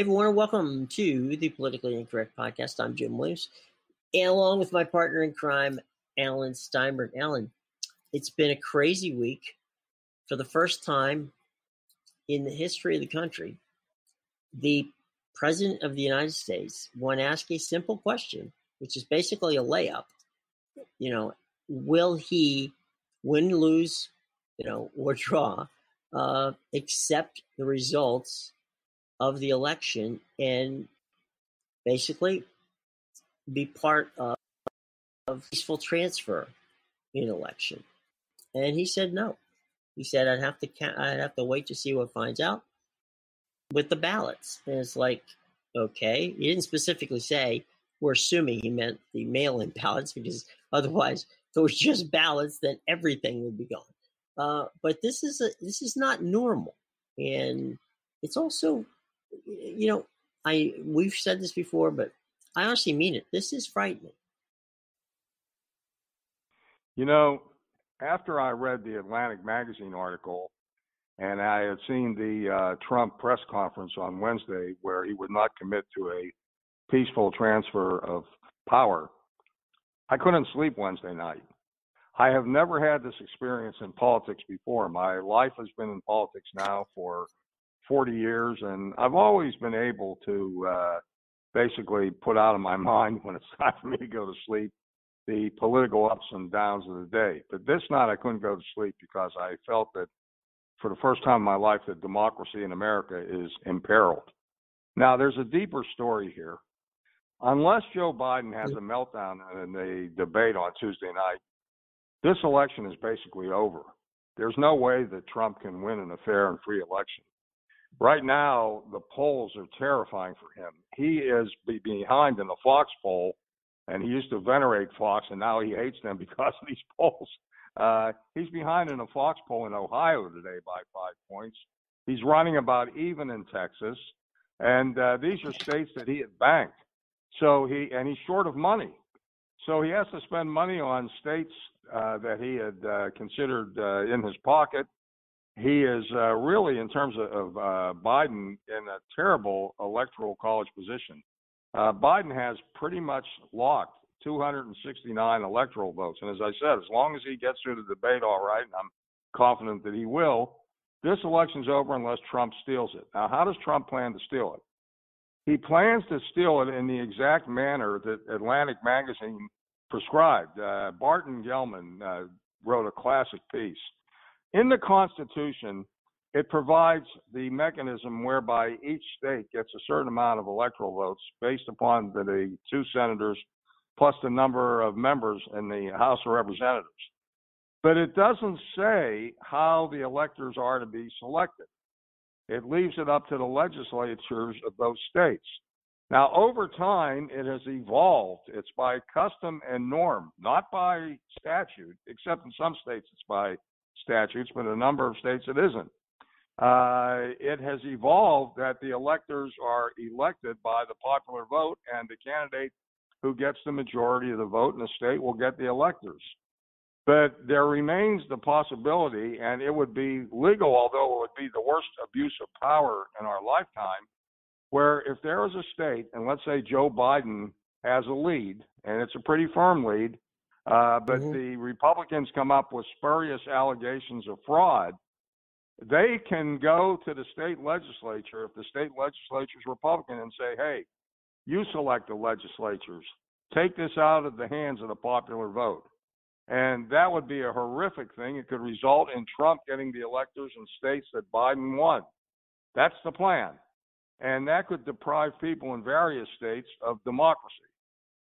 everyone, welcome to the Politically Incorrect Podcast. I'm Jim Williams, and along with my partner in crime, Alan Steinberg. Alan, it's been a crazy week. For the first time in the history of the country, the President of the United States, when asked a simple question, which is basically a layup, will he win, lose, or draw, accept the results of the election and basically be part of peaceful transfer in election. And he said no. He said I'd have to wait to see what finds out with the ballots. And it's like, okay, he didn't specifically say, we're assuming he meant the mail-in ballots, because otherwise, if it was just ballots, then everything would be gone. But this is not normal, and it's also, we've said this before, but I honestly mean it. This is frightening. After I read the Atlantic magazine article, and I had seen the Trump press conference on Wednesday where he would not commit to a peaceful transfer of power, I couldn't sleep Wednesday night. I have never had this experience in politics before. My life has been in politics now for 40 years, and I've always been able to basically put out of my mind when it's time for me to go to sleep the political ups and downs of the day. But this night I couldn't go to sleep because I felt that for the first time in my life that democracy in America is imperiled. Now, there's a deeper story here. Unless Joe Biden has a meltdown in the debate on Tuesday night, this election is basically over. There's no way that Trump can win in a fair and free election. Right now, the polls are terrifying for him. He is behind in the Fox poll, and he used to venerate Fox, and now he hates them because of these polls. He's behind in a Fox poll in Ohio today by 5 points. He's running about even in Texas, and these are states that he had banked. He's short of money. So he has to spend money on states that he had considered in his pocket. He is really, in terms of Biden, in a terrible electoral college position. Biden has pretty much locked 269 electoral votes. And as I said, as long as he gets through the debate all right, and I'm confident that he will, this election's over unless Trump steals it. Now, how does Trump plan to steal it? He plans to steal it in the exact manner that Atlantic magazine prescribed. Barton Gellman wrote a classic piece. In the Constitution, it provides the mechanism whereby each state gets a certain amount of electoral votes based upon the 2 senators plus the number of members in the House of Representatives. But it doesn't say how the electors are to be selected. It leaves it up to the legislatures of those states. Now, over time, it has evolved. It's by custom and norm, not by statute, except in some states it's by statutes, but in a number of states it isn't. It has evolved that the electors are elected by the popular vote, and the candidate who gets the majority of the vote in the state will get the electors. But there remains the possibility, and it would be legal, although it would be the worst abuse of power in our lifetime, where if there is a state, and let's say Joe Biden has a lead, and it's a pretty firm lead, but the Republicans come up with spurious allegations of fraud, they can go to the state legislature, if the state legislature is Republican, and say, hey, you select the legislatures. Take this out of the hands of the popular vote. And that would be a horrific thing. It could result in Trump getting the electors in states that Biden won. That's the plan. And that could deprive people in various states of democracy.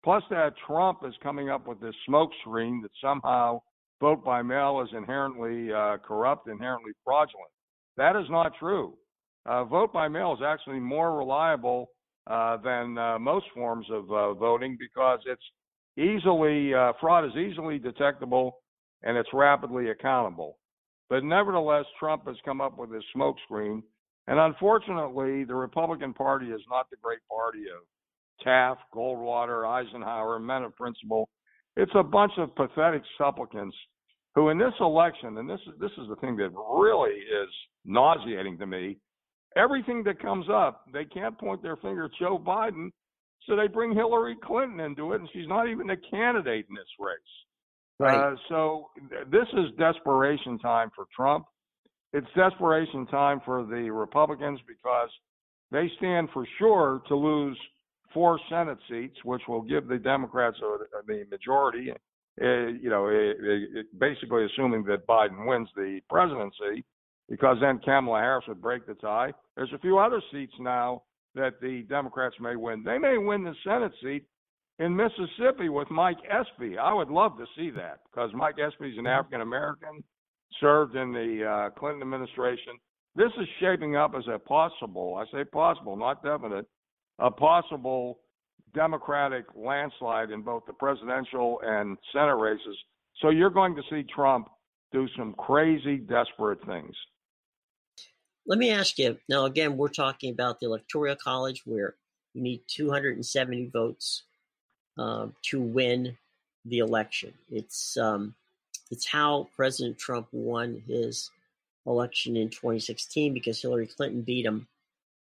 Plus that Trump is coming up with this smokescreen that somehow vote by mail is inherently corrupt, inherently fraudulent. That is not true. Vote by mail is actually more reliable than most forms of voting because it's fraud is easily detectable and it's rapidly accountable. But nevertheless, Trump has come up with this smokescreen. And unfortunately, the Republican Party is not the great party of Taft, Goldwater, Eisenhower, men of principle. It's a bunch of pathetic supplicants who in this election, and this is the thing that really is nauseating to me, everything that comes up, they can't point their finger at Joe Biden, so they bring Hillary Clinton into it, and she's not even a candidate in this race. Right. So this is desperation time for Trump. It's desperation time for the Republicans because they stand for sure to lose 4 Senate seats, which will give the Democrats the majority. Basically assuming that Biden wins the presidency, because then Kamala Harris would break the tie. There's a few other seats now that the Democrats may win. They may win the Senate seat in Mississippi with Mike Espy. I would love to see that because Mike Espy is an African American, served in the Clinton administration. This is shaping up as a possible, I say possible, not definite, a possible Democratic landslide in both the presidential and Senate races. So you're going to see Trump do some crazy, desperate things. Let me ask you, now again, we're talking about the Electoral College where you need 270 votes to win the election. It's how President Trump won his election in 2016 because Hillary Clinton beat him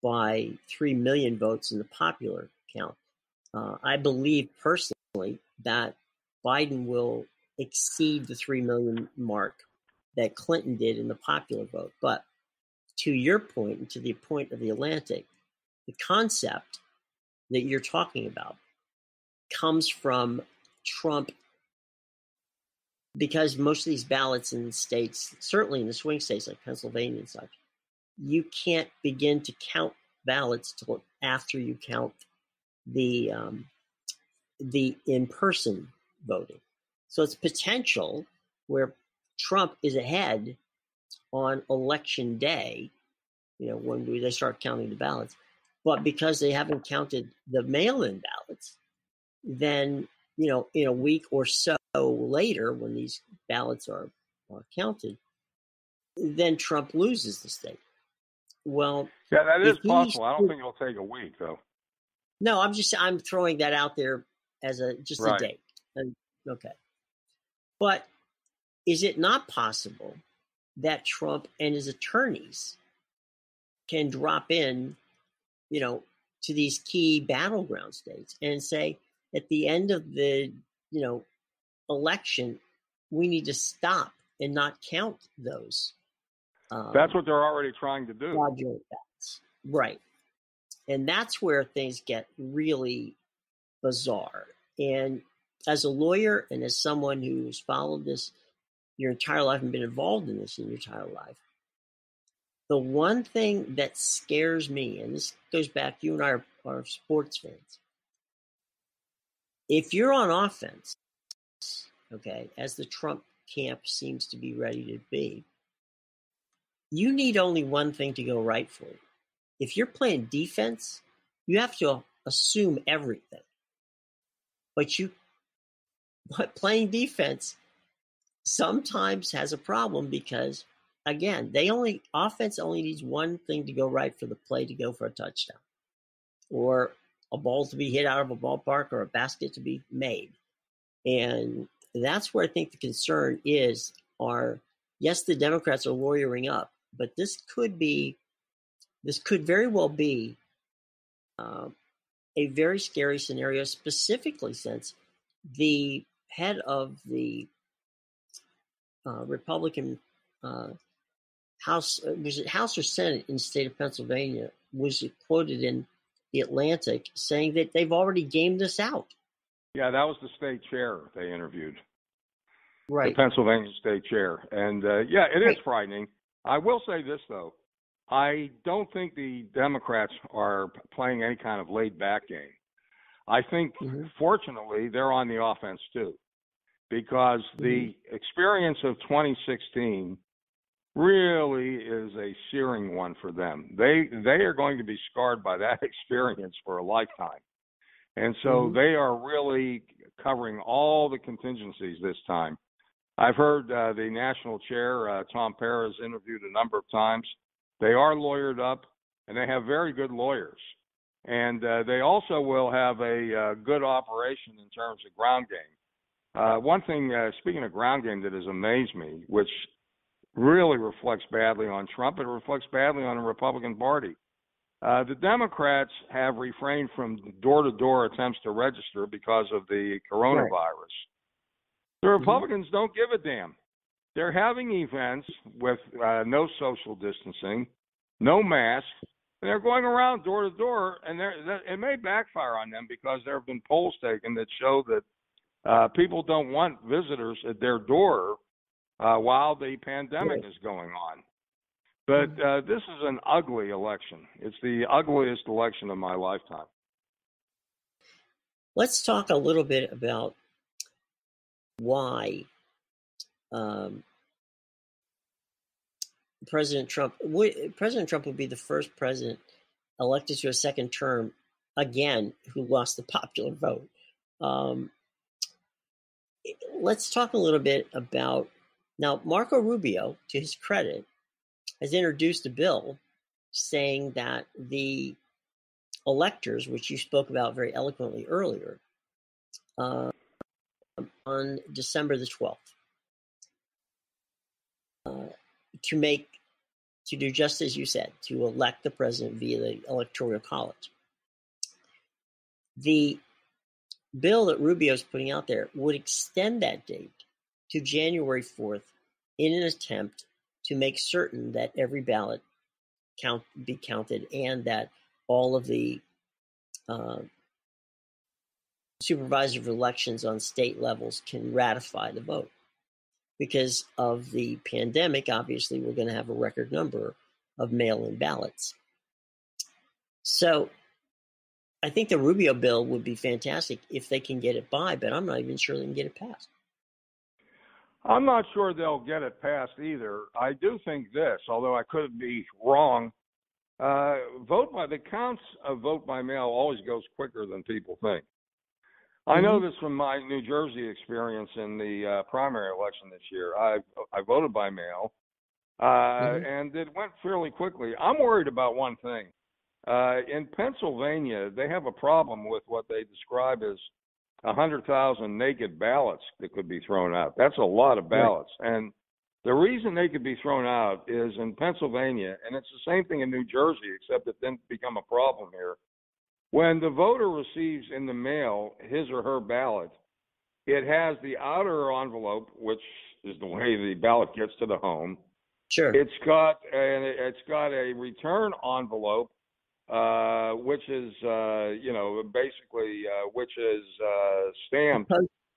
by 3 million votes in the popular count. I believe personally that Biden will exceed the 3 million mark that Clinton did in the popular vote. But to your point and to the point of the Atlantic, the concept that you're talking about comes from Trump because most of these ballots in the states, certainly in the swing states like Pennsylvania and such, you can't begin to count ballots till after you count the in-person voting. So it's potential where Trump is ahead on election day, when they start counting the ballots. But because they haven't counted the mail-in ballots, then, in a week or so later, when these ballots are counted, then Trump loses the state. Well, yeah, that is possible. I don't think it'll take a week, though. No, I'm throwing that out there as just a date. Okay. But is it not possible that Trump and his attorneys can drop in, to these key battleground states and say, at the end of the, election, we need to stop and not count those. That's what they're already trying to do. Right. And that's where things get really bizarre. And as a lawyer and as someone who's followed this your entire life and been involved in this in your entire life, the one thing that scares me, and this goes back, you and I are sports fans. If you're on offense, okay, as the Trump camp seems to be ready to be, you need only one thing to go right for you. If you're playing defense, you have to assume everything. But playing defense sometimes has a problem because, again, offense only needs one thing to go right for the play to go for a touchdown, or a ball to be hit out of a ballpark, or a basket to be made. And that's where I think the concern is. Yes, the Democrats are lawyering up, but this could very well be a very scary scenario, specifically since the head of the Republican House, was it House or Senate in the state of Pennsylvania, was quoted in the Atlantic saying that they've already gamed this out. Yeah, that was the state chair they interviewed. Right. The Pennsylvania state chair. And, it is frightening. I will say this, though. I don't think the Democrats are playing any kind of laid-back game. I think, fortunately, they're on the offense, too, because the experience of 2016 really is a searing one for them. They are going to be scarred by that experience for a lifetime. And so they are really covering all the contingencies this time. I've heard the national chair, Tom Perez, interviewed a number of times. They are lawyered up, and they have very good lawyers. And they also will have a good operation in terms of ground game. One thing, speaking of ground game, that has amazed me, which really reflects badly on Trump. It reflects badly on the Republican Party. The Democrats have refrained from door-to-door attempts to register because of the coronavirus. Right. The Republicans don't give a damn. They're having events with no social distancing, no masks, and they're going around door to door, and it may backfire on them because there have been polls taken that show that people don't want visitors at their door while the pandemic is going on. But this is an ugly election. It's the ugliest election of my lifetime. Let's talk a little bit about why President Trump would be the first president elected to a second term again who lost the popular vote. Let's talk a little bit about, now Marco Rubio, to his credit, has introduced a bill saying that the electors, which you spoke about very eloquently earlier, on December the 12th, to do just as you said, to elect the president via the Electoral College. The bill that Rubio is putting out there would extend that date to January 4th in an attempt to make certain that every ballot be counted and that all of the supervisor of elections on state levels can ratify the vote. Because of the pandemic, obviously, we're going to have a record number of mail-in ballots. So I think the Rubio bill would be fantastic if they can get it by, but I'm not even sure they can get it passed. I'm not sure they'll get it passed either. I do think this, although I could be wrong, the counts of vote by mail always goes quicker than people think. I know this from my New Jersey experience in the primary election this year. I voted by mail, and it went fairly quickly. I'm worried about one thing. In Pennsylvania, they have a problem with what they describe as 100,000 naked ballots that could be thrown out. That's a lot of ballots. Right. And the reason they could be thrown out is in Pennsylvania, and it's the same thing in New Jersey, except it didn't become a problem here. When the voter receives in the mail his or her ballot, it has the outer envelope, which is the way the ballot gets to the home. Sure. It's got a return envelope, which is which is stamped.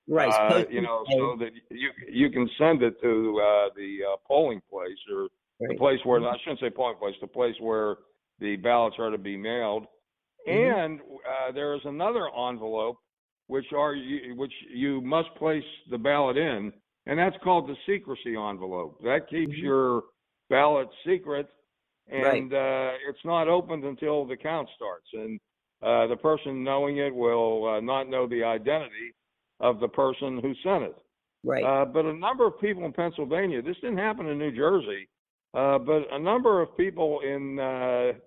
Right. So that you can send it to the polling place or the place where, I shouldn't say polling place, the place where the ballots are to be mailed. And there is another envelope which you must place the ballot in, and that's called the secrecy envelope. That keeps your ballot secret, and it's not opened until the count starts. And the person knowing it will not know the identity of the person who sent it. Right. But a number of people in Pennsylvania, this didn't happen in New Jersey, but a number of people in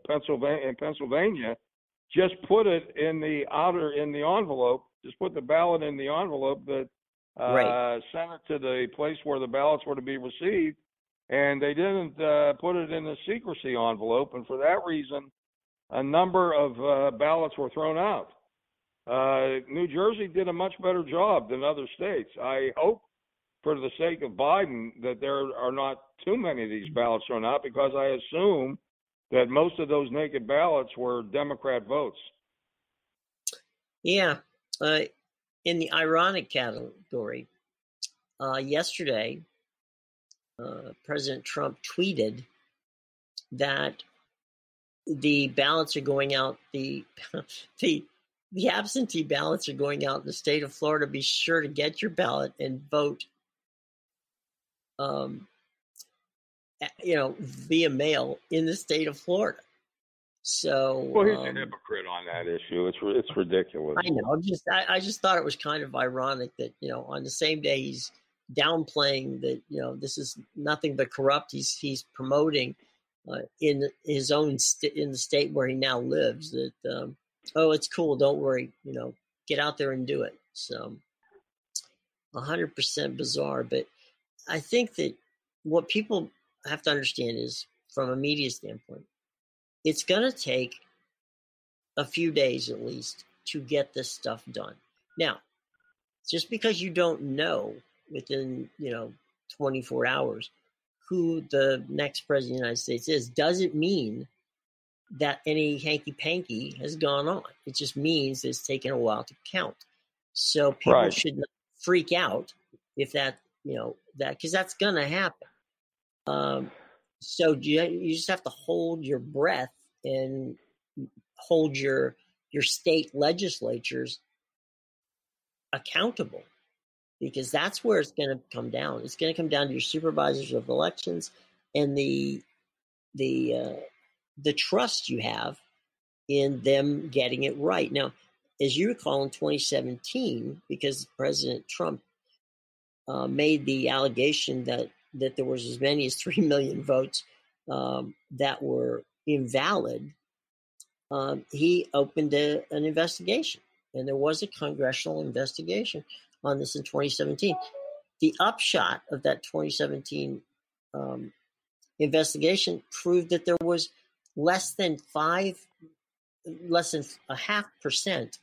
Pennsylvania just put it in the envelope, just put the ballot in the envelope that sent it to the place where the ballots were to be received, and they didn't put it in the secrecy envelope, and for that reason, a number of ballots were thrown out. New Jersey did a much better job than other states. I hope, for the sake of Biden, that there are not too many of these ballots thrown out, because I assume that most of those naked ballots were Democrat votes. Yeah. In the ironic category, yesterday, President Trump tweeted that the ballots are going out, the absentee ballots are going out in the state of Florida. Be sure to get your ballot and vote via mail in the state of Florida. So, well, he's a hypocrite on that issue. It's ridiculous. I know. I just thought it was kind of ironic that on the same day he's downplaying that this is nothing but corrupt. He's promoting in his own in the state where he now lives that it's cool. Don't worry. Get out there and do it. So, 100% bizarre. But I think that what people have to understand is, from a media standpoint, it's going to take a few days at least to get this stuff done. Now, just because you don't know within 24 hours who the next president of the United States is, doesn't mean that any hanky-panky has gone on. It just means it's taken a while to count. So people should not freak out if that, because that's going to happen. So you just have to hold your breath and hold your state legislatures accountable, because that's where it's going to come down. It's going to come down to your supervisors of elections and the trust you have in them getting it right. Now, as you recall, in 2017, because President Trump made the allegation that there was as many as 3 million votes that were invalid, he opened an investigation. And there was a congressional investigation on this in 2017. The upshot of that 2017 investigation proved that there was less than 0.5%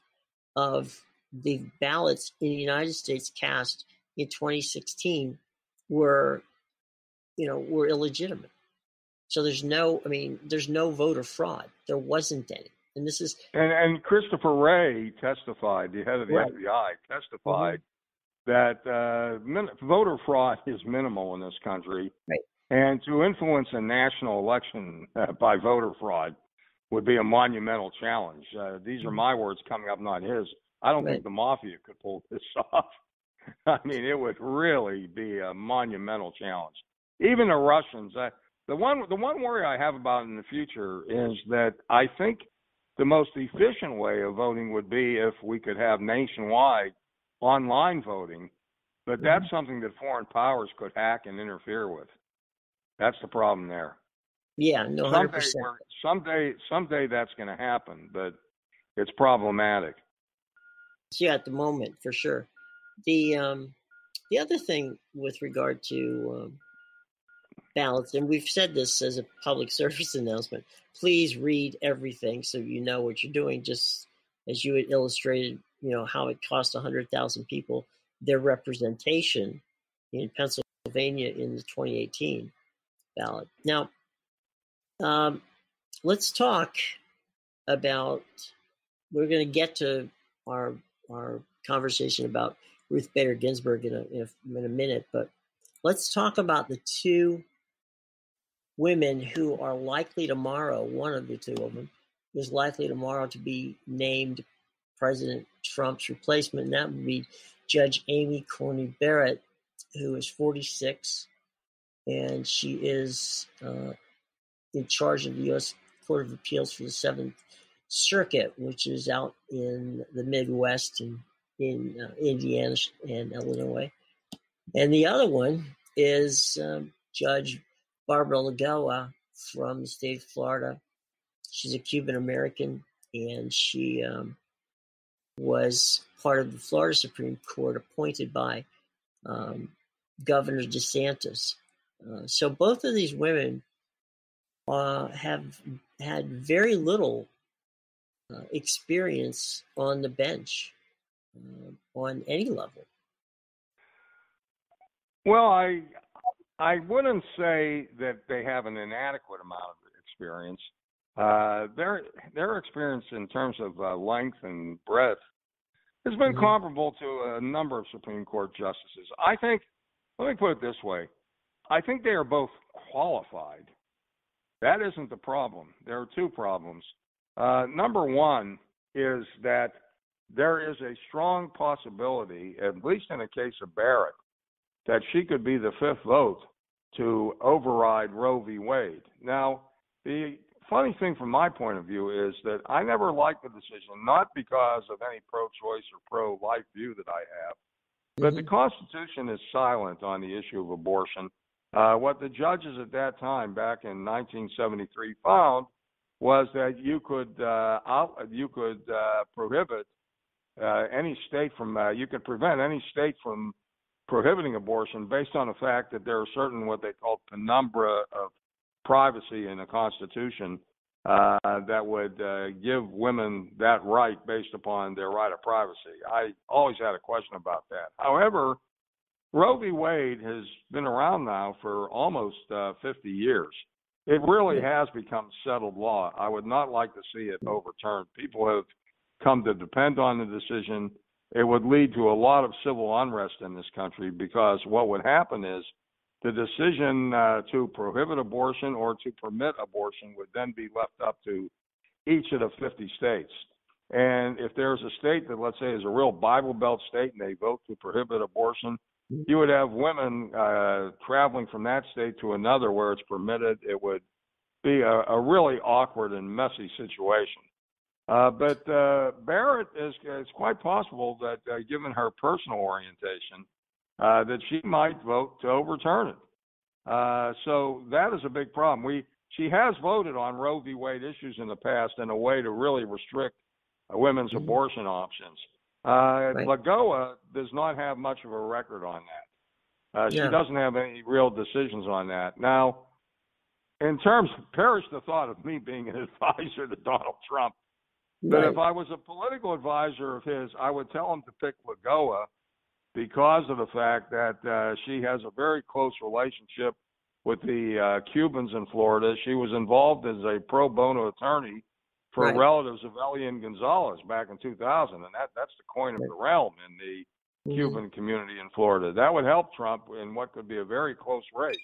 of the ballots in the United States cast in 2016 were illegitimate. So there's no voter fraud. There wasn't any. And this is and Christopher Wray testified, the head of the FBI, testified that voter fraud is minimal in this country, and to influence a national election by voter fraud would be a monumental challenge. These are my words coming up, not his. I don't think the mafia could pull this off. I mean, it would really be a monumental challenge. Even the Russians. The one worry I have about in the future is that I think the most efficient way of voting would be if we could have nationwide online voting, but that's something that foreign powers could hack and interfere with. That's the problem there. Yeah, no, 100%. Someday that's going to happen, but it's problematic. Yeah, at the moment, for sure. The other thing with regard to ballots, and we've said this as a public service announcement, please read everything so you know what you're doing, just as you had illustrated, how it cost 100,000 people their representation in Pennsylvania in the 2018 ballot. Now, let's talk about, we're going to get to our conversation about Ruth Bader Ginsburg in a minute, but let's talk about the two women who are likely tomorrow, one of the two of them is likely tomorrow to be named President Trump's replacement, and that would be Judge Amy Coney Barrett, who is 46, and she is in charge of the U.S. Court of Appeals for the Seventh Circuit, which is out in the Midwest and in Indiana and Illinois. And the other one is Judge Barbara Lagoa from the state of Florida. She's a Cuban American, and she was part of the Florida Supreme Court, appointed by Governor DeSantis. So both of these women have had very little experience on the bench on any level. Well, I wouldn't say that they have an inadequate amount of experience. Their experience in terms of length and breadth has been comparable to a number of Supreme Court justices. I think, let me put it this way, I think they are both qualified. That isn't the problem. There are two problems. Number one is that there is a strong possibility, at least in the case of Barrett, that she could be the fifth vote to override Roe v. Wade. Now, the funny thing from my point of view is that I never liked the decision, not because of any pro-choice or pro-life view that I have, but the Constitution is silent on the issue of abortion. What the judges at that time, back in 1973, found was that you could prohibit any state from, you could prevent any state from prohibiting abortion based on the fact that there are certain what they call penumbra of privacy in the Constitution that would give women that right based upon their right of privacy. I always had a question about that. However, Roe v. Wade has been around now for almost 50 years. It really has become settled law. I would not like to see it overturned. People have come to depend on the decision. It would lead to a lot of civil unrest in this country because what would happen is the decision to prohibit abortion or to permit abortion would then be left up to each of the 50 states. And if there's a state that, let's say, is a real Bible Belt state and they vote to prohibit abortion, you would have women traveling from that state to another where it's permitted. It would be a really awkward and messy situation. But Barrett it's quite possible that, given her personal orientation, that she might vote to overturn it. So that is a big problem. She has voted on Roe v. Wade issues in the past in a way to really restrict women's abortion options. Right. Lagoa does not have much of a record on that. She doesn't have any real decisions on that. Now, in terms, perish the thought of me being an advisor to Donald Trump. But if I was a political advisor of his, I would tell him to pick Lagoa because of the fact that she has a very close relationship with the Cubans in Florida. She was involved as a pro bono attorney for relatives of Elian Gonzalez back in 2000, and that's the coin of the realm in the Cuban community in Florida. That would help Trump in what could be a very close race.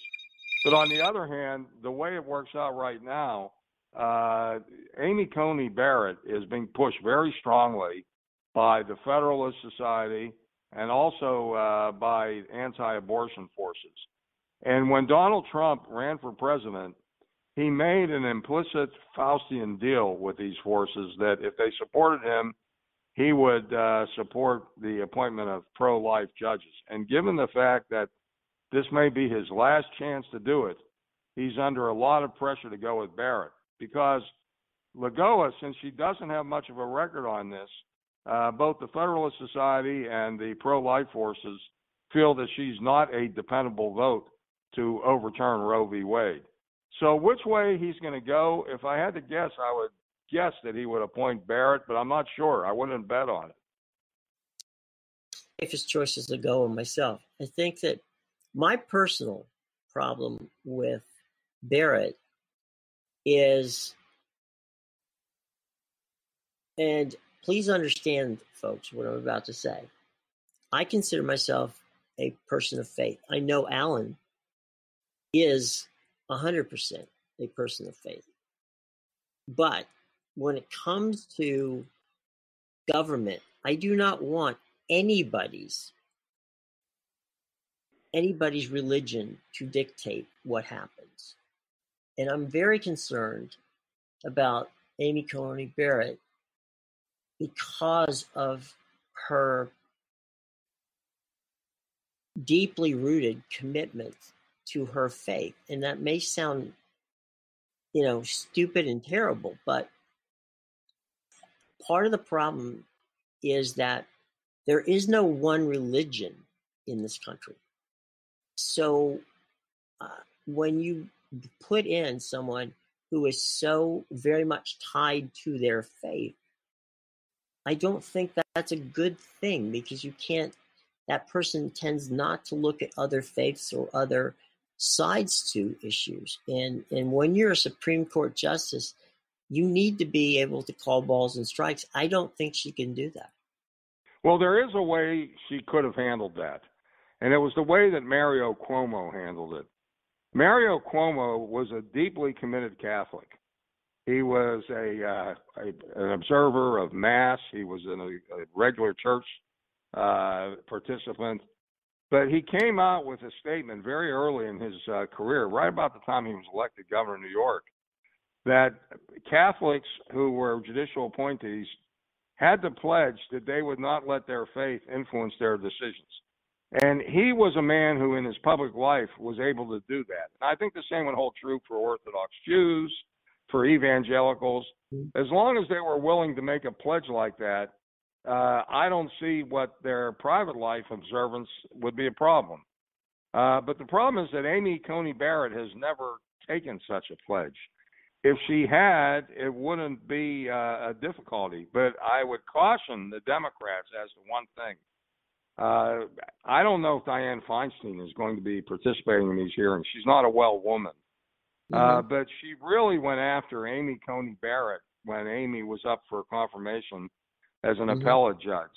But on the other hand, the way it works out right now, Amy Coney Barrett is being pushed very strongly by the Federalist Society and also by anti-abortion forces. And when Donald Trump ran for president, he made an implicit Faustian deal with these forces that if they supported him, he would support the appointment of pro-life judges. And given the fact that this may be his last chance to do it, he's under a lot of pressure to go with Barrett. Because Lagoa, since she doesn't have much of a record on this, both the Federalist Society and the pro-life forces feel that she's not a dependable vote to overturn Roe v. Wade. So which way he's going to go, if I had to guess, I would guess that he would appoint Barrett, but I'm not sure. I wouldn't bet on it. Safest choice is Lagoa myself. I think that my personal problem with Barrett is, and please understand, folks, what I'm about to say. I consider myself a person of faith. I know Alan is 100% a person of faith. But when it comes to government, I do not want anybody's religion to dictate what happens. And I'm very concerned about Amy Coney Barrett because of her deeply rooted commitment to her faith. And that may sound, stupid and terrible, but part of the problem is that there is no one religion in this country. So when you put in someone who is so very much tied to their faith, I don't think that's a good thing, because that person tends not to look at other faiths or other sides to issues. And when you're a Supreme Court justice, you need to be able to call balls and strikes. I don't think she can do that. Well, there is a way she could have handled that, and it was the way that Mario Cuomo handled it. Mario Cuomo was a deeply committed Catholic. He was an observer of Mass. He was a regular church participant. But he came out with a statement very early in his career, right about the time he was elected governor of New York, that Catholics who were judicial appointees had to pledge that they would not let their faith influence their decisions. And he was a man who in his public life was able to do that. And I think the same would hold true for Orthodox Jews, for evangelicals. As long as they were willing to make a pledge like that, I don't see what their private life observance would be a problem. But the problem is that Amy Coney Barrett has never taken such a pledge. If she had, it wouldn't be a difficulty. But I would caution the Democrats as to one thing. I don't know if Dianne Feinstein is going to be participating in these hearings. She's not a well woman. But she really went after Amy Coney Barrett when Amy was up for confirmation as an appellate judge.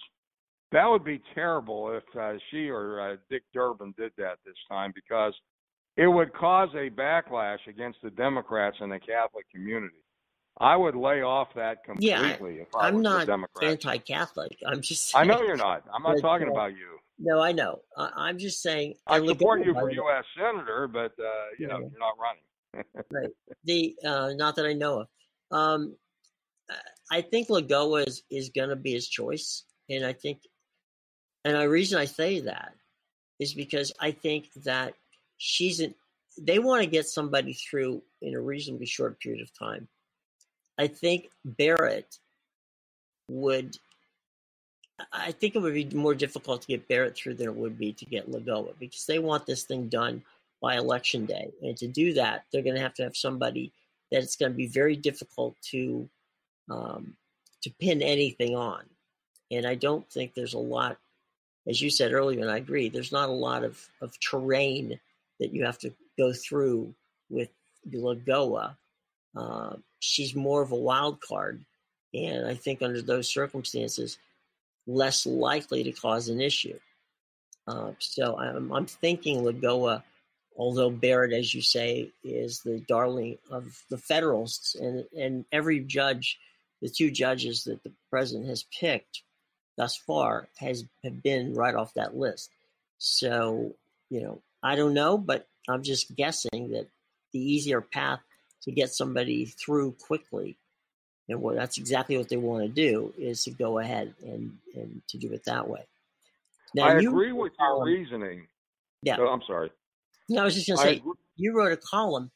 That would be terrible if she or Dick Durbin did that this time, because it would cause a backlash against the Democrats and the Catholic community. I would lay off that completely if I was a Democrat. I'm not anti-Catholic. I'm just saying. I know you're not. I'm not talking about you. No, I know. I'm just saying. I support you for U.S. Senator, but you're not running. Right. Not that I know of. I think Lagoa is going to be his choice, and I think, and the reason I say that is because I think that they want to get somebody through in a reasonably short period of time. I think Barrett I think it would be more difficult to get Barrett through than it would be to get Lagoa, because they want this thing done by Election Day. And to do that, they're going to have somebody that it's going to be very difficult to pin anything on. And I don't think there's a lot, as you said earlier, and I agree, there's not a lot of terrain that you have to go through with Lagoa. She's more of a wild card, and I think under those circumstances, less likely to cause an issue. So I'm thinking Lagoa, although Barrett, as you say, is the darling of the Federalists, and every judge, the two judges that the president has picked thus far have been right off that list. So, I don't know, but I'm just guessing that the easier path to get somebody through quickly, and that's exactly what they want to do, is to go ahead and to do it that way. Now, I agree with your reasoning. Yeah. Oh, I'm sorry. No, I was just going to say, you wrote a column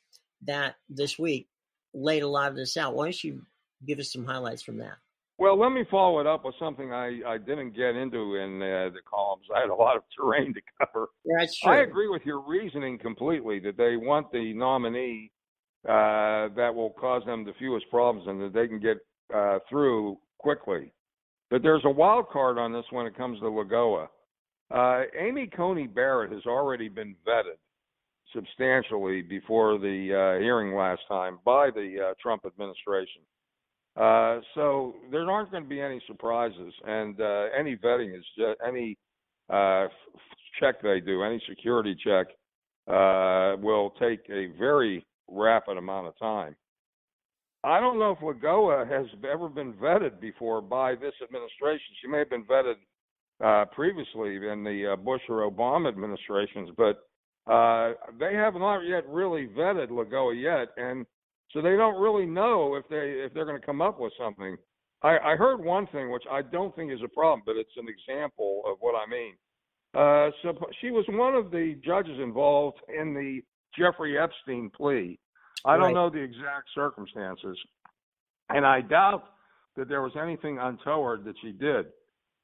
that this week laid a lot of this out. Why don't you give us some highlights from that? Well, let me follow it up with something I didn't get into in the columns. I had a lot of terrain to cover. Yeah, that's true. I agree with your reasoning completely, that they want the nominee that will cause them the fewest problems and that they can get through quickly. But there's a wild card on this when it comes to Lagoa. Amy Coney Barrett has already been vetted substantially before the hearing last time by the Trump administration. So there aren't going to be any surprises, and any vetting is just any check they do, any security check will take a very rapid amount of time. I don't know if Lagoa has ever been vetted before by this administration. She may have been vetted previously in the Bush or Obama administrations, but they have not yet really vetted Lagoa yet, and so they don't really know if they're going to come up with something. I heard one thing which I don't think is a problem, but it's an example of what I mean. So she was one of the judges involved in the Jeffrey Epstein plea. I don't know the exact circumstances, and I doubt that there was anything untoward that she did.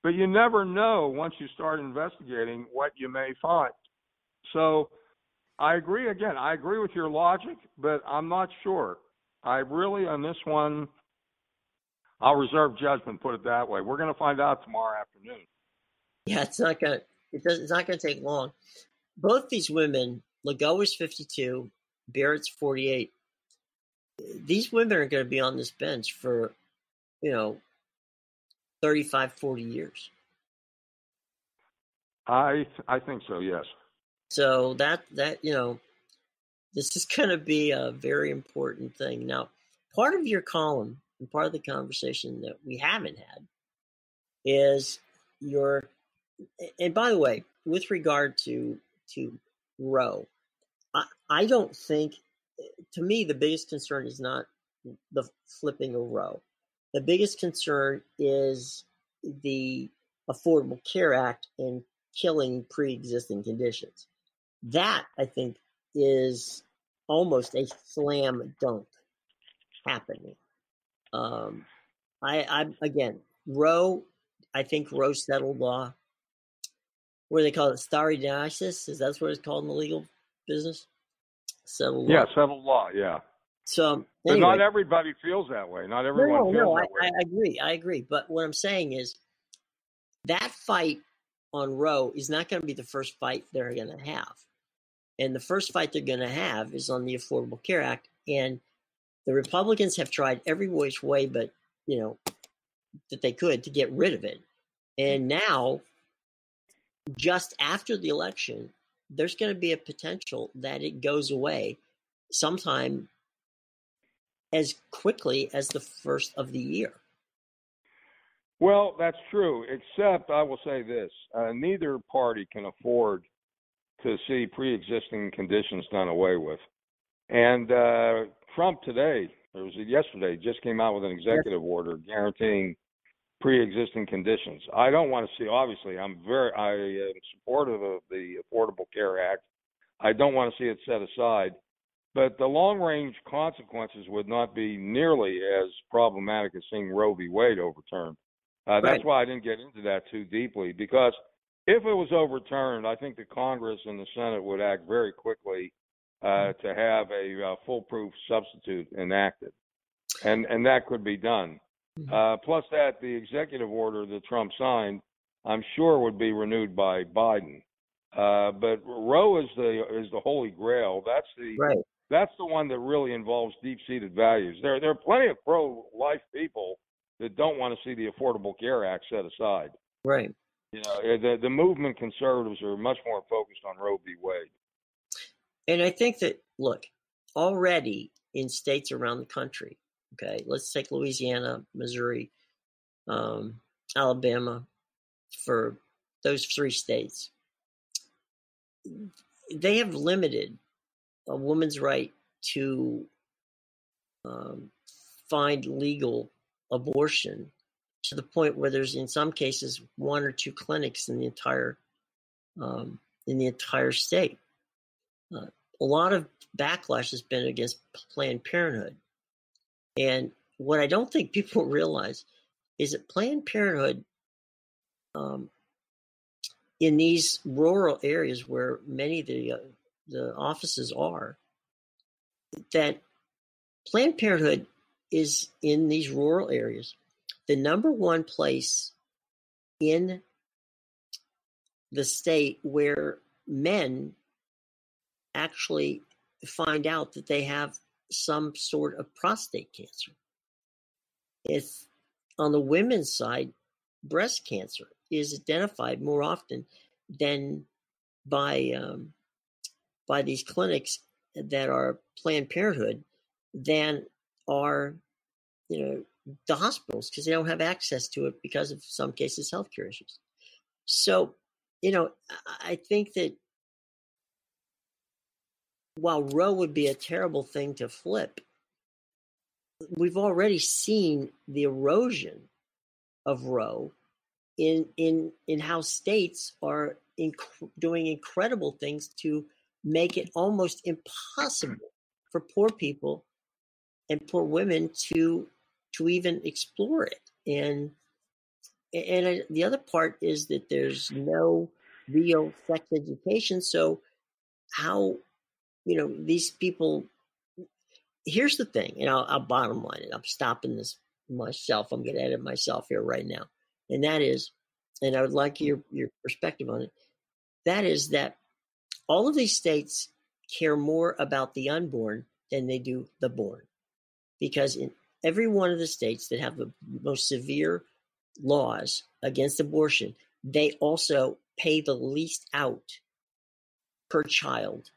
But you never know once you start investigating what you may find. So I agree with your logic, but I'm not sure. I really, on this one, I'll reserve judgment, put it that way. We're going to find out tomorrow afternoon. Yeah, it's not going to take long. Both these women, Lagoa's 52, Barrett's 48. These women are going to be on this bench for, 35, 40 years. I think so, yes. So that this is going to be a very important thing. Now, part of your column and part of the conversation that we haven't had is and by the way, with regard to Roe, I don't think, to me, the biggest concern is not the flipping of Roe. The biggest concern is the Affordable Care Act and killing pre-existing conditions. That, I think, is almost a slam dunk happening. Again, Roe, I think Roe settled law. What do they call it? Stare decisis? Is that what it's called in the legal business? Settled law. Yeah, settled law. Yeah. So But anyway, not everybody feels that way. Not everyone feels that way. I agree. But what I'm saying is that fight on Roe is not going to be the first fight they're going to have. And the first fight they're going to have is on the Affordable Care Act. And the Republicans have tried every which way but, that they could to get rid of it. And now, just after the election, there's going to be a potential that it goes away sometime as quickly as the first of the year. Well, that's true, except I will say this. Neither party can afford to see pre-existing conditions done away with. And Trump today, or was it yesterday, just came out with an executive order guaranteeing pre-existing conditions. I don't want to see, obviously, I am supportive of the Affordable Care Act. I don't want to see it set aside. But the long-range consequences would not be nearly as problematic as seeing Roe v. Wade overturned. That's why I didn't get into that too deeply, because if it was overturned, I think the Congress and the Senate would act very quickly to have a foolproof substitute enacted. And that could be done. Plus that, the executive order that Trump signed, I'm sure would be renewed by Biden. But Roe is the holy grail. That's the one that really involves deep-seated values. There are plenty of pro-life people that don't want to see the Affordable Care Act set aside. Right. The movement conservatives are much more focused on Roe v. Wade. And I think that, look, already in states around the country, okay, let's take Louisiana, Missouri, Alabama, for those 3 states, they have limited a woman's right to find legal abortion to the point where there's, in some cases, 1 or 2 clinics in the entire state. A lot of backlash has been against Planned Parenthood. And what I don't think people realize is that Planned Parenthood, in these rural areas where many of the offices are, that Planned Parenthood is, in these rural areas, the number 1 place in the state where men actually find out that they have some sort of prostate cancer. It's on the women's side, breast cancer is identified more often than by these clinics that are Planned Parenthood than are, the hospitals, because they don't have access to it because of, some cases, healthcare issues. So, I think that while Roe would be a terrible thing to flip, we've already seen the erosion of Roe in how states are doing incredible things to make it almost impossible for poor people and poor women to even explore it. And the other part is that there's no real sex education. So how, these people, here's the thing, and I'll bottom line it. I'm stopping this myself. I'm going to edit myself here right now. And that is, and I would like your perspective on it, that is that all of these states care more about the unborn than they do the born. Because in every one of the states that have the most severe laws against abortion, they also pay the least out per child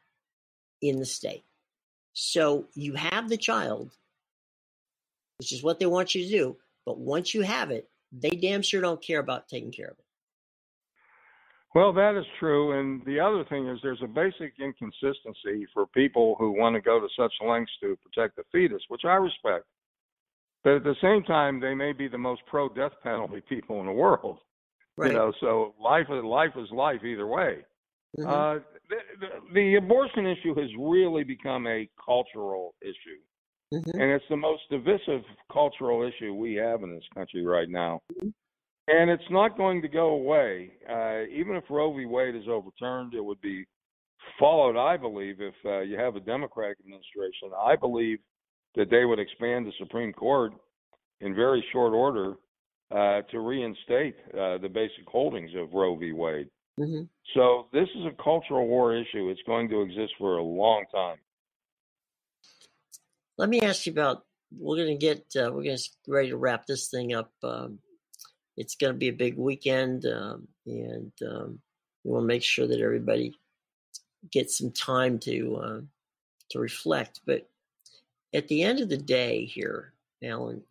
in the state. So you have the child, which is what they want you to do, but once you have it, they damn sure don't care about taking care of it. Well, that is true. And the other thing is there's a basic inconsistency for people who want to go to such lengths to protect the fetus, which I respect. But at the same time, they may be the most pro-death penalty people in the world. Right. So life is life either way. Mm-hmm. The abortion issue has really become a cultural issue. Mm-hmm. And it's the most divisive cultural issue we have in this country right now. Mm-hmm. And it's not going to go away. Even if Roe v. Wade is overturned, it would be followed, I believe, if you have a Democratic administration. I believe that they would expand the Supreme Court in very short order to reinstate the basic holdings of Roe v. Wade. Mm-hmm. So this is a cultural war issue. It's going to exist for a long time. Let me ask you about, we're going to get ready to wrap this thing up. It's going to be a big weekend, and we want to make sure that everybody gets some time to reflect. But at the end of the day here, Alan,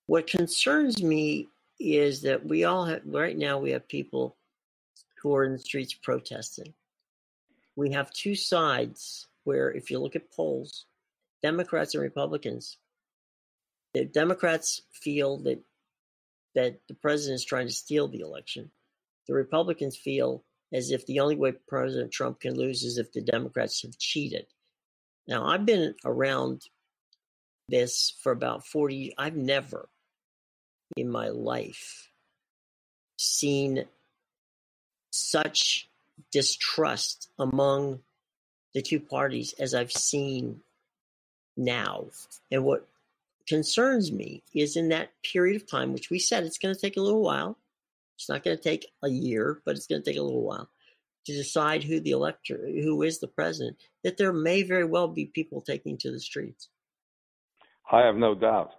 what concerns me is that we all have, right now we have people who are in the streets protesting. We have two sides where, if you look at polls, Democrats and Republicans, the Democrats feel that the president is trying to steal the election. The Republicans feel as if the only way President Trump can lose is if the Democrats have cheated. Now, I've been around this for about 40 years. I've never in my life seen such distrust among the two parties as I've seen now. And what concerns me is in that period of time, which we said it's going to take a little while. It's not going to take a year, but it's going to take a little while to decide who is the president, that there may very well be people taking to the streets. I have no doubt.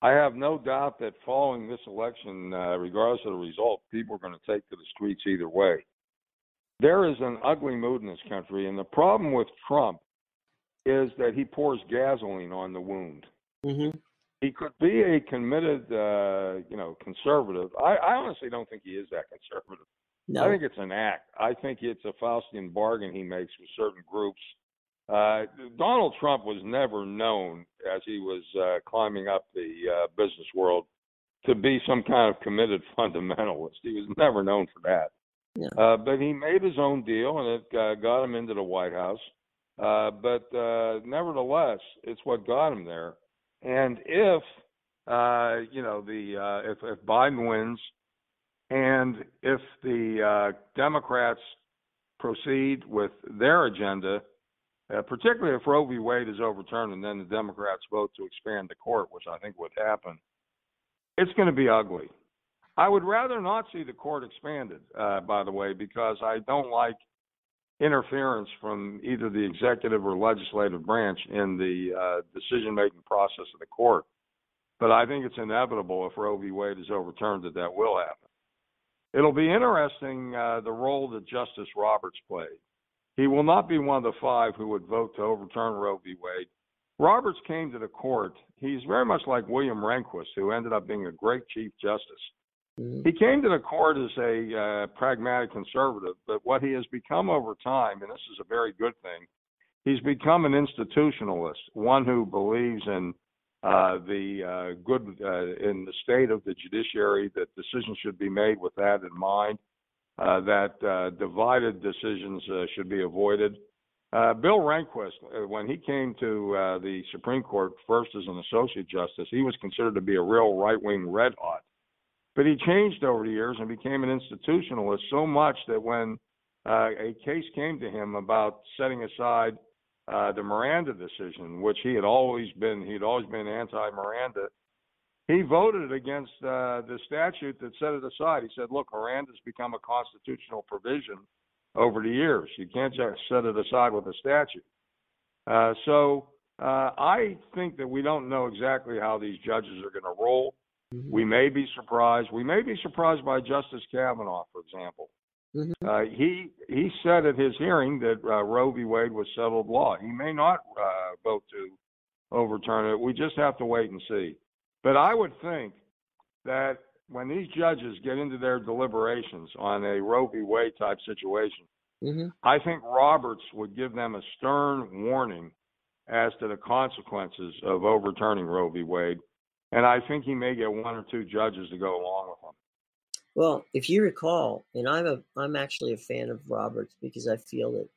I have no doubt that following this election, regardless of the result, people are going to take to the streets either way. There is an ugly mood in this country, and the problem with Trump is that he pours gasoline on the wound. Mm-hmm. He could be a committed, conservative. I honestly don't think he is that conservative. No. I think it's an act. I think it's a Faustian bargain he makes with certain groups. Donald Trump was never known, as he was climbing up the business world, to be some kind of committed fundamentalist. He was never known for that. Yeah. But he made his own deal, and it got him into the White House. But nevertheless, it's what got him there. And if if Biden wins, and if the Democrats proceed with their agenda, particularly if Roe v. Wade is overturned and then the Democrats vote to expand the court, which I think would happen, it's going to be ugly. I would rather not see the court expanded, by the way, because I don't like interference from either the executive or legislative branch in the decision-making process of the court. But I think it's inevitable if Roe v. Wade is overturned that will happen. It'll be interesting the role that Justice Roberts played. He will not be one of the five who would vote to overturn Roe v. Wade. Roberts came to the court. He's very much like William Rehnquist, who ended up being a great Chief Justice. Mm-hmm. He came to the court as a pragmatic conservative, but what he has become over time, and this is a very good thing, he's become an institutionalist, one who believes in the good in the state of the judiciary, that decisions should be made with that in mind, that divided decisions should be avoided. Bill Rehnquist, when he came to the Supreme Court first as an associate justice, he was considered to be a real right-wing red hot. But he changed over the years and became an institutionalist so much that when a case came to him about setting aside the Miranda decision, which he'd always been anti-Miranda, he voted against the statute that set it aside. He said, look, Miranda's become a constitutional provision over the years. You can't just set it aside with a statute. So I think that we don't know exactly how these judges are going to roll. Mm-hmm. We may be surprised. We may be surprised by Justice Kavanaugh, for example. Mm-hmm. He said at his hearing that Roe v. Wade was settled law. He may not vote to overturn it. We just have to wait and see. But I would think that when these judges get into their deliberations on a Roe v. Wade type situation, mm-hmm. I think Roberts would give them a stern warning as to the consequences of overturning Roe v. Wade. And I think he may get one or two judges to go along with him. Well, if you recall, and I'm actually a fan of Roberts because I feel that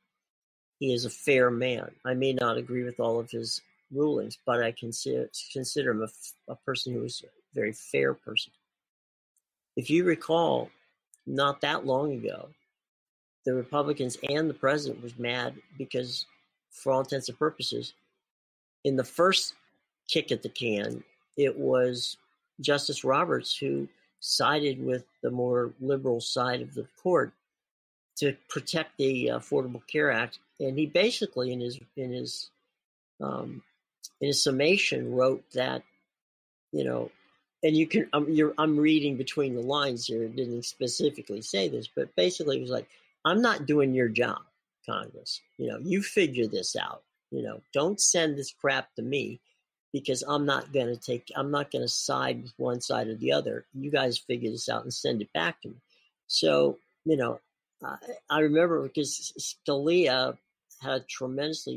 he is a fair man. I may not agree with all of his rulings, but I consider him a person who is very fair person. If you recall, not that long ago, the Republicans and the president was mad because, for all intents and purposes, in the first kick at the can, it was Justice Roberts who sided with the more liberal side of the court to protect the Affordable Care Act, and he basically, in his summation, wrote that, and you can, I'm reading between the lines here. It didn't specifically say this, but basically it was like, I'm not doing your job, Congress. You figure this out. Don't send this crap to me, because I'm not going to side with one side or the other. You guys figure this out and send it back to me. So, I remember because Scalia had a tremendous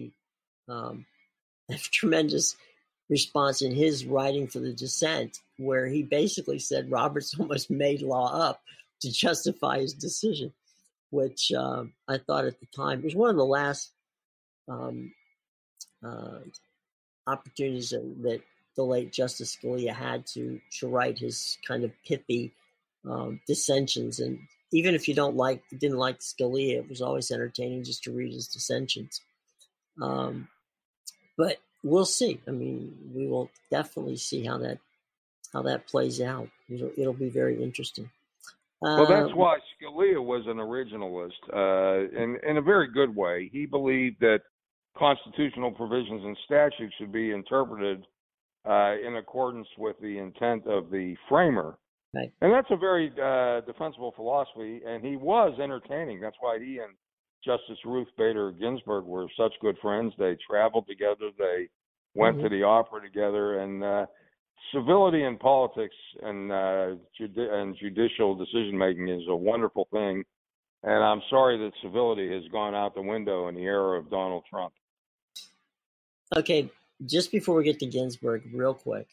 response in his writing for the dissent, where he basically said Roberts almost made law up to justify his decision, which I thought at the time was one of the last opportunities that the late Justice Scalia had to write his kind of pithy dissensions. And even if you didn't like Scalia, it was always entertaining just to read his dissensions. But we'll see. I mean, we will definitely see how that plays out. It'll be very interesting. Well, that's why Scalia was an originalist, in a very good way. He believed that constitutional provisions and statutes should be interpreted in accordance with the intent of the framer. Right. And that's a very defensible philosophy, and he was entertaining. That's why he and Justice Ruth Bader Ginsburg were such good friends. They traveled together. They went to the opera together. And civility in politics and judicial decision-making is a wonderful thing. And I'm sorry that civility has gone out the window in the era of Donald Trump. Okay, just before we get to Ginsburg, real quick,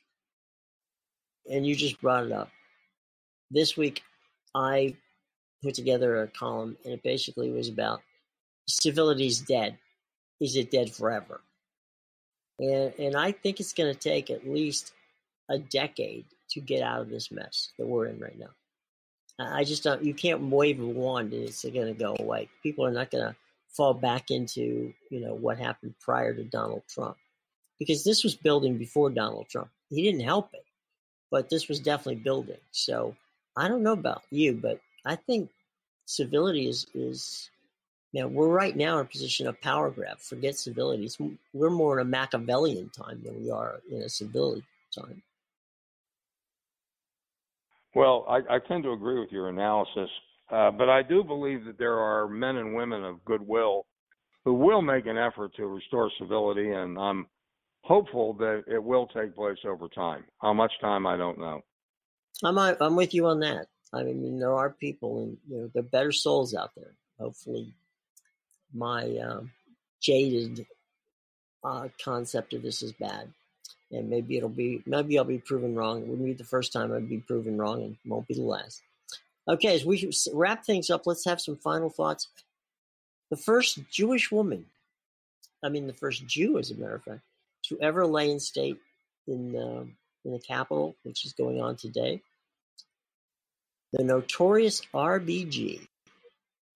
and you just brought it up. This week, I put together a column, and it basically was about civility's dead. Is it dead forever? And I think it's going to take at least a decade to get out of this mess that we're in right now. I just don't. You can't wave a wand and it's going to go away. People are not going to fall back into what happened prior to Donald Trump, because this was building before Donald Trump. He didn't help it, but this was definitely building. So I don't know about you, but I think civility is we're right now in a position of power grab. Forget civility. We're more in a Machiavellian time than we are in a civility time. Well, I tend to agree with your analysis, but I do believe that there are men and women of goodwill who will make an effort to restore civility, and I'm hopeful that it will take place over time. How much time, I don't know. I'm with you on that. I mean, there are people, and there are better souls out there. Hopefully, my jaded concept of this is bad, and maybe I'll be proven wrong. It wouldn't be the first time I'd be proven wrong, and it won't be the last. Okay, as we wrap things up, let's have some final thoughts. The first Jewish woman, the first Jew, as a matter of fact, to ever lay in state in the Capitol, which is going on today. The notorious RBG,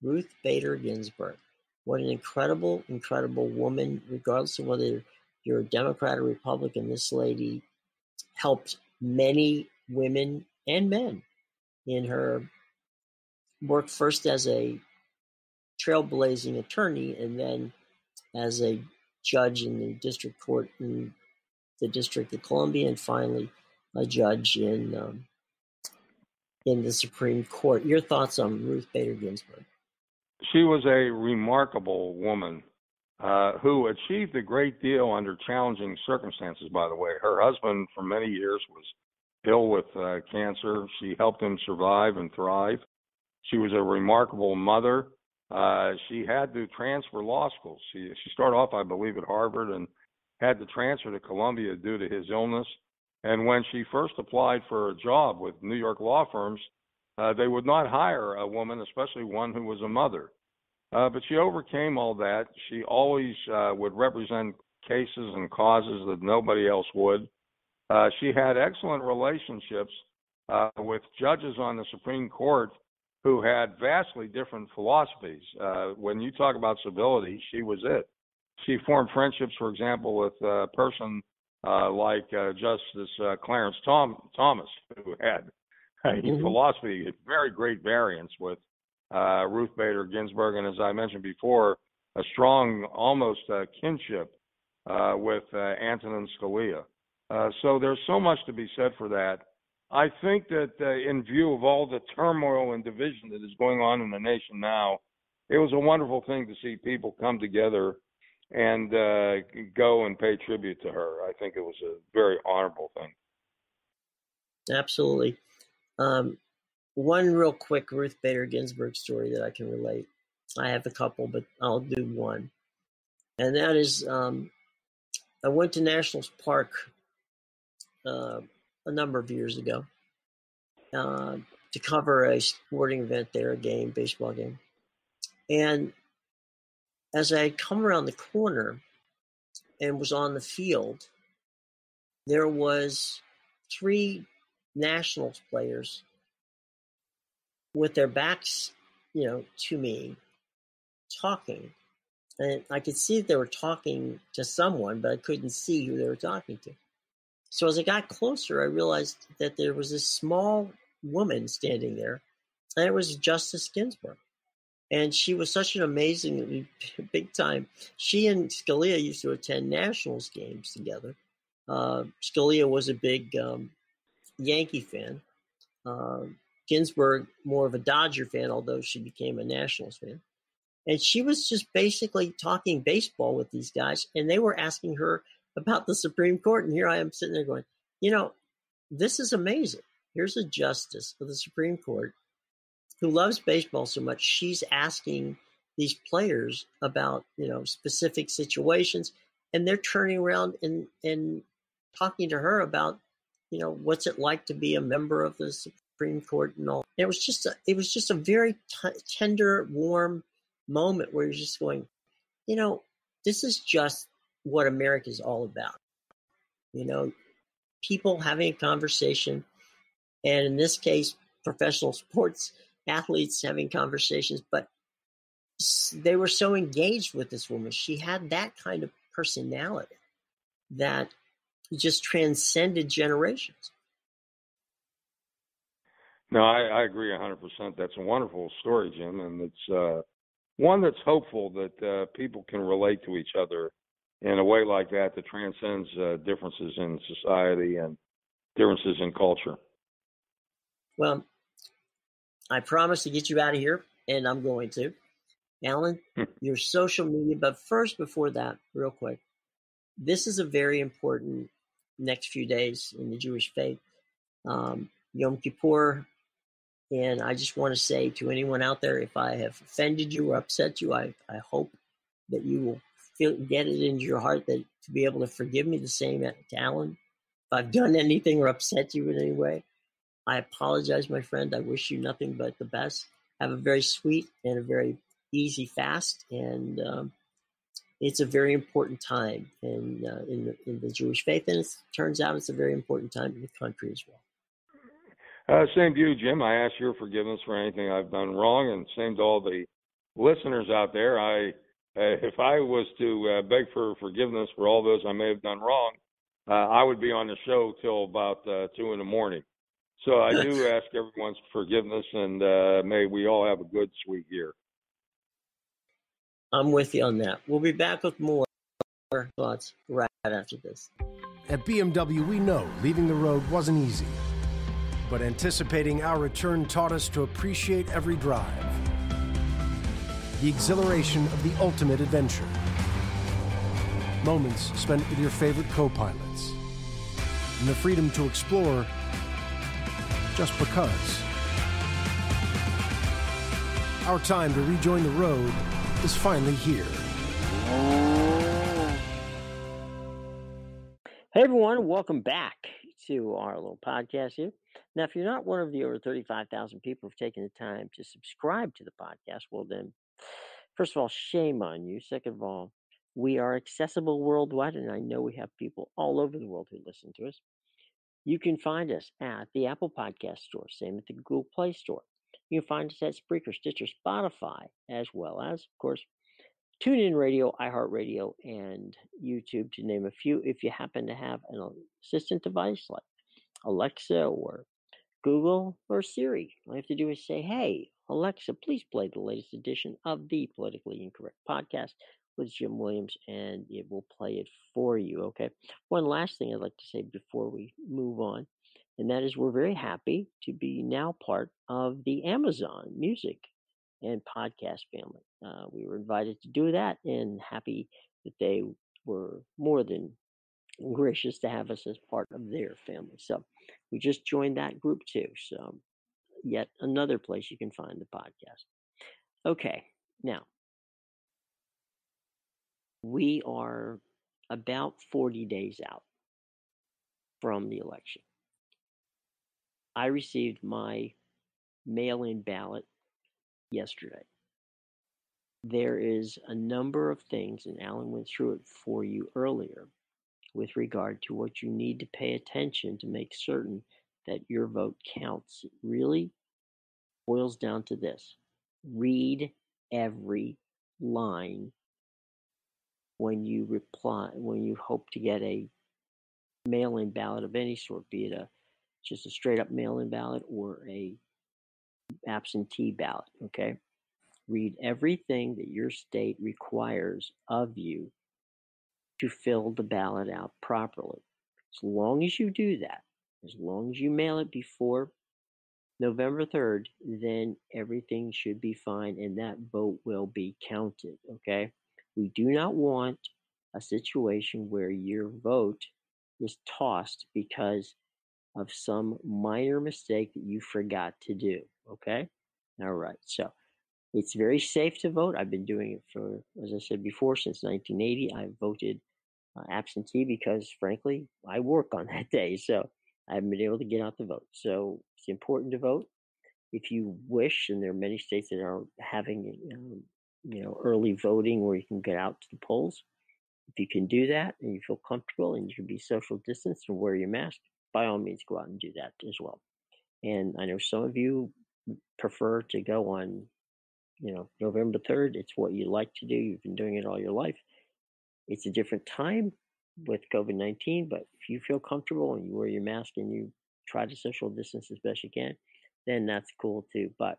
Ruth Bader Ginsburg. What an incredible, incredible woman, regardless of whether you're a Democrat or Republican. This lady helped many women and men in her work, first as a trailblazing attorney and then as a judge in the district court in the District of Columbia, and finally a judge in the Supreme Court. Your thoughts on Ruth Bader Ginsburg? She was a remarkable woman who achieved a great deal under challenging circumstances, by the way. Her husband, for many years, was ill with cancer. She helped him survive and thrive. She was a remarkable mother. She had to transfer law schools. She started off, I believe, at Harvard and had to transfer to Columbia due to his illness. And when she first applied for a job with New York law firms, they would not hire a woman, especially one who was a mother. But she overcame all that. She always would represent cases and causes that nobody else would. She had excellent relationships with judges on the Supreme Court who had vastly different philosophies. When you talk about civility, she was it. She formed friendships, for example, with a person like Justice Clarence Thomas, who had a philosophy at very great variance with Ruth Bader Ginsburg, and as I mentioned before, a strong, almost kinship with Antonin Scalia. So there's so much to be said for that. I think that in view of all the turmoil and division that is going on in the nation now, it was a wonderful thing to see people come together and go and pay tribute to her. I think it was a very honorable thing. Absolutely. One real quick Ruth Bader Ginsburg story that I can relate. I have a couple, but I'll do one. And that is, I went to Nationals Park a number of years ago to cover a sporting event there, a baseball game. And as I had come around the corner and was on the field, there was 3 Nationals players with their backs, to me, talking. And I could see that they were talking to someone, but I couldn't see who they were talking to. So as I got closer, I realized that there was this small woman standing there, and it was Justice Ginsburg. And she was such an amazing, big time. She and Scalia used to attend Nationals games together. Scalia was a big Yankee fan. Ginsburg, more of a Dodger fan, although she became a Nationals fan. And she was just basically talking baseball with these guys, and they were asking her about the Supreme Court. And here I am sitting there going, this is amazing. Here's a justice of the Supreme Court who loves baseball so much. She's asking these players about, specific situations, and they're turning around and talking to her about, what's it like to be a member of the Supreme Court and all. And it was just a very tender, warm moment where you're just going, this is just what America is all about. People having a conversation, and in this case, professional sports athletes having conversations, but they were so engaged with this woman. She had that kind of personality that just transcended generations. No, I agree 100%. That's a wonderful story, Jim, and it's one that's hopeful that people can relate to each other in a way like that transcends differences in society and differences in culture. Well, I promise to get you out of here, and I'm going to. Alan, your social media, but first, before that, real quick, this is a very important next few days in the Jewish faith, Yom Kippur, and I just want to say to anyone out there, if I have offended you or upset you, I hope that you will get it into your heart that to be able to forgive me. The same to Alan. If I've done anything or upset you in any way, I apologize, my friend. I wish you nothing but the best. Have a very sweet and a very easy fast, and it's a very important time in the Jewish faith, and it turns out it's a very important time in the country as well. Same to you, Jim. I ask your forgiveness for anything I've done wrong, and same to all the listeners out there. If I was to beg for forgiveness for all those I may have done wrong, I would be on the show till about 2 in the morning. So I do ask everyone's forgiveness, and may we all have a good, sweet year. I'm with you on that. We'll be back with more thoughts right after this. At BMW, we know leaving the road wasn't easy, but anticipating our return taught us to appreciate every drive. The exhilaration of the ultimate adventure. Moments spent with your favorite co-pilots. And the freedom to explore just because. Our time to rejoin the road is finally here. Hey everyone, welcome back to our little podcast here. Now, if you're not one of the over 35,000 people who've taken the time to subscribe to the podcast, well then, first of all, shame on you. Second of all, we are accessible worldwide, and I know we have people all over the world who listen to us. You can find us at the Apple Podcast Store, same at the Google Play Store. You can find us at Spreaker, Stitcher, Spotify, as well as, of course, TuneIn Radio, iHeartRadio, and YouTube, to name a few. If you happen to have an assistant device like Alexa or Google or Siri, all you have to do is say, "Hey, Alexa, please play the latest edition of the Politically Incorrect Podcast with Jim Williams," and it will play it for you, okay? One last thing I'd like to say before we move on, and that is we're very happy to be now part of the Amazon Music and podcast family. We were invited to do that, and happy that they were more than gracious to have us as part of their family. So we just joined that group too. So yet another place you can find the podcast. Okay, now we are about 40 days out from the election. I received my mail-in ballot yesterday. There is a number of things, and Alan went through it for you earlier, with regard to what you need to pay attention to make certain that your vote counts. It really boils down to this. Read every line when you hope to get a mail-in ballot of any sort, be it just a straight-up mail-in ballot or a absentee ballot, okay? Read everything that your state requires of you to fill the ballot out properly. As long as you do that, as long as you mail it before November 3rd, then everything should be fine and that vote will be counted, okay? We do not want a situation where your vote is tossed because of some minor mistake that you forgot to do, okay? All right, so it's very safe to vote. I've been doing it for, as I said before, since 1980. I've voted absentee because, frankly, I work on that day, so I haven't been able to get out to vote. So it's important to vote. If you wish, and there are many states that are having early voting where you can get out to the polls. If you can do that and you feel comfortable and you can be social distance and wear your mask, by all means go out and do that as well. And I know some of you prefer to go on November 3rd. It's what you like to do. You've been doing it all your life. It's a different time with COVID-19, but if you feel comfortable and you wear your mask and you try to social distance as best you can, then that's cool too. But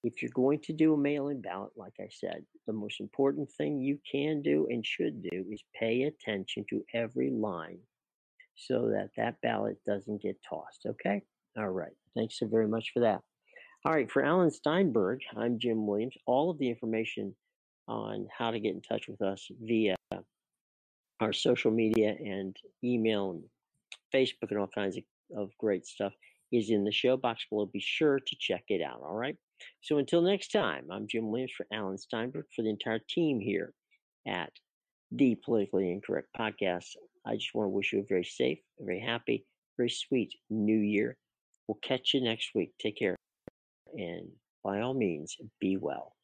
if you're going to do a mail-in ballot, like I said, the most important thing you can do and should do is pay attention to every line so that ballot doesn't get tossed, okay? All right. Thanks so very much for that. All right, for Alan Steinberg, I'm Jim Williams. All of the information on how to get in touch with us via our social media and email and Facebook and all kinds of great stuff is in the show box below. Be sure to check it out, all right? So until next time, I'm Jim Williams for Alan Steinberg, for the entire team here at the Politically Incorrect Podcast. I just want to wish you a very safe, a very happy, very sweet new year. We'll catch you next week. Take care. And by all means, be well.